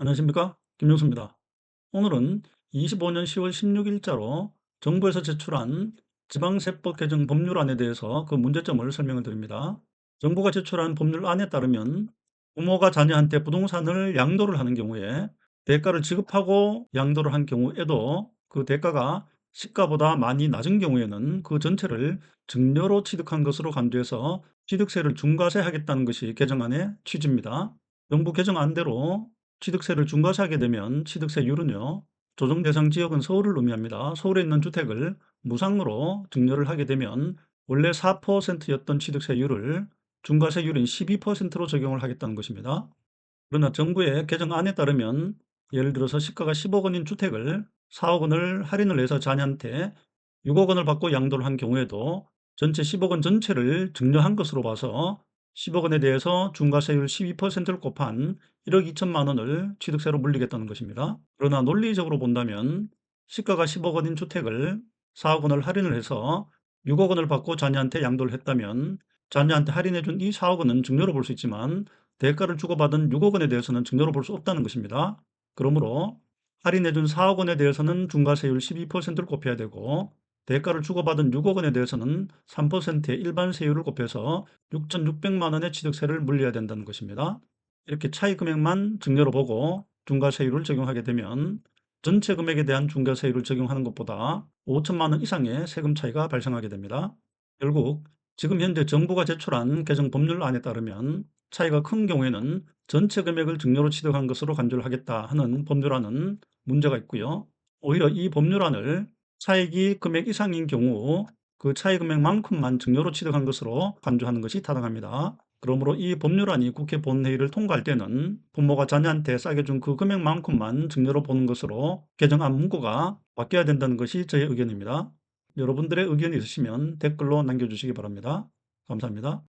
안녕하십니까? 김용수입니다. 오늘은 25년 10월 16일자로 정부에서 제출한 지방세법 개정 법률안에 대해서 그 문제점을 설명을 드립니다. 정부가 제출한 법률안에 따르면 부모가 자녀한테 부동산을 양도를 하는 경우에 대가를 지급하고 양도를 한 경우에도 그 대가가 시가보다 많이 낮은 경우에는 그 전체를 증여로 취득한 것으로 간주해서 취득세를 중과세하겠다는 것이 개정안의 취지입니다. 정부 개정안대로 취득세를 중과세하게 되면 취득세율은요, 조정 대상 지역은 서울을 의미합니다. 서울에 있는 주택을 무상으로 증여를 하게 되면 원래 4%였던 취득세율을 중과세율인 12%로 적용을 하겠다는 것입니다. 그러나 정부의 개정안에 따르면 예를 들어서 시가가 10억 원인 주택을 4억 원을 할인을 해서 자녀한테 6억 원을 받고 양도를 한 경우에도 전체 10억 원 전체를 증여한 것으로 봐서 10억 원에 대해서 중과세율 12%를 곱한 1억 2천만 원을 취득세로 물리겠다는 것입니다. 그러나 논리적으로 본다면 시가가 10억 원인 주택을 4억 원을 할인을 해서 6억 원을 받고 자녀한테 양도를 했다면 자녀한테 할인해 준 이 4억 원은 증여로 볼 수 있지만 대가를 주고받은 6억 원에 대해서는 증여로 볼 수 없다는 것입니다. 그러므로 할인해 준 4억 원에 대해서는 중과세율 12%를 곱해야 되고 대가를 주고받은 6억 원에 대해서는 3%의 일반 세율을 곱해서 6,600만 원의 취득세를 물려야 된다는 것입니다. 이렇게 차이 금액만 증여로 보고 중과세율을 적용하게 되면 전체 금액에 대한 중과세율을 적용하는 것보다 5천만 원 이상의 세금 차이가 발생하게 됩니다. 결국 지금 현재 정부가 제출한 개정 법률안에 따르면 차이가 큰 경우에는 전체 금액을 증여로 취득한 것으로 간주를 하겠다 하는 법률안은 문제가 있고요. 오히려 이 법률안을 차익이 금액 이상인 경우 그 차익 금액만큼만 증여로 취득한 것으로 간주하는 것이 타당합니다. 그러므로 이 법률안이 국회 본회의를 통과할 때는 부모가 자녀한테 싸게 준 그 금액만큼만 증여로 보는 것으로 개정안 문구가 바뀌어야 된다는 것이 저의 의견입니다. 여러분들의 의견이 있으시면 댓글로 남겨주시기 바랍니다. 감사합니다.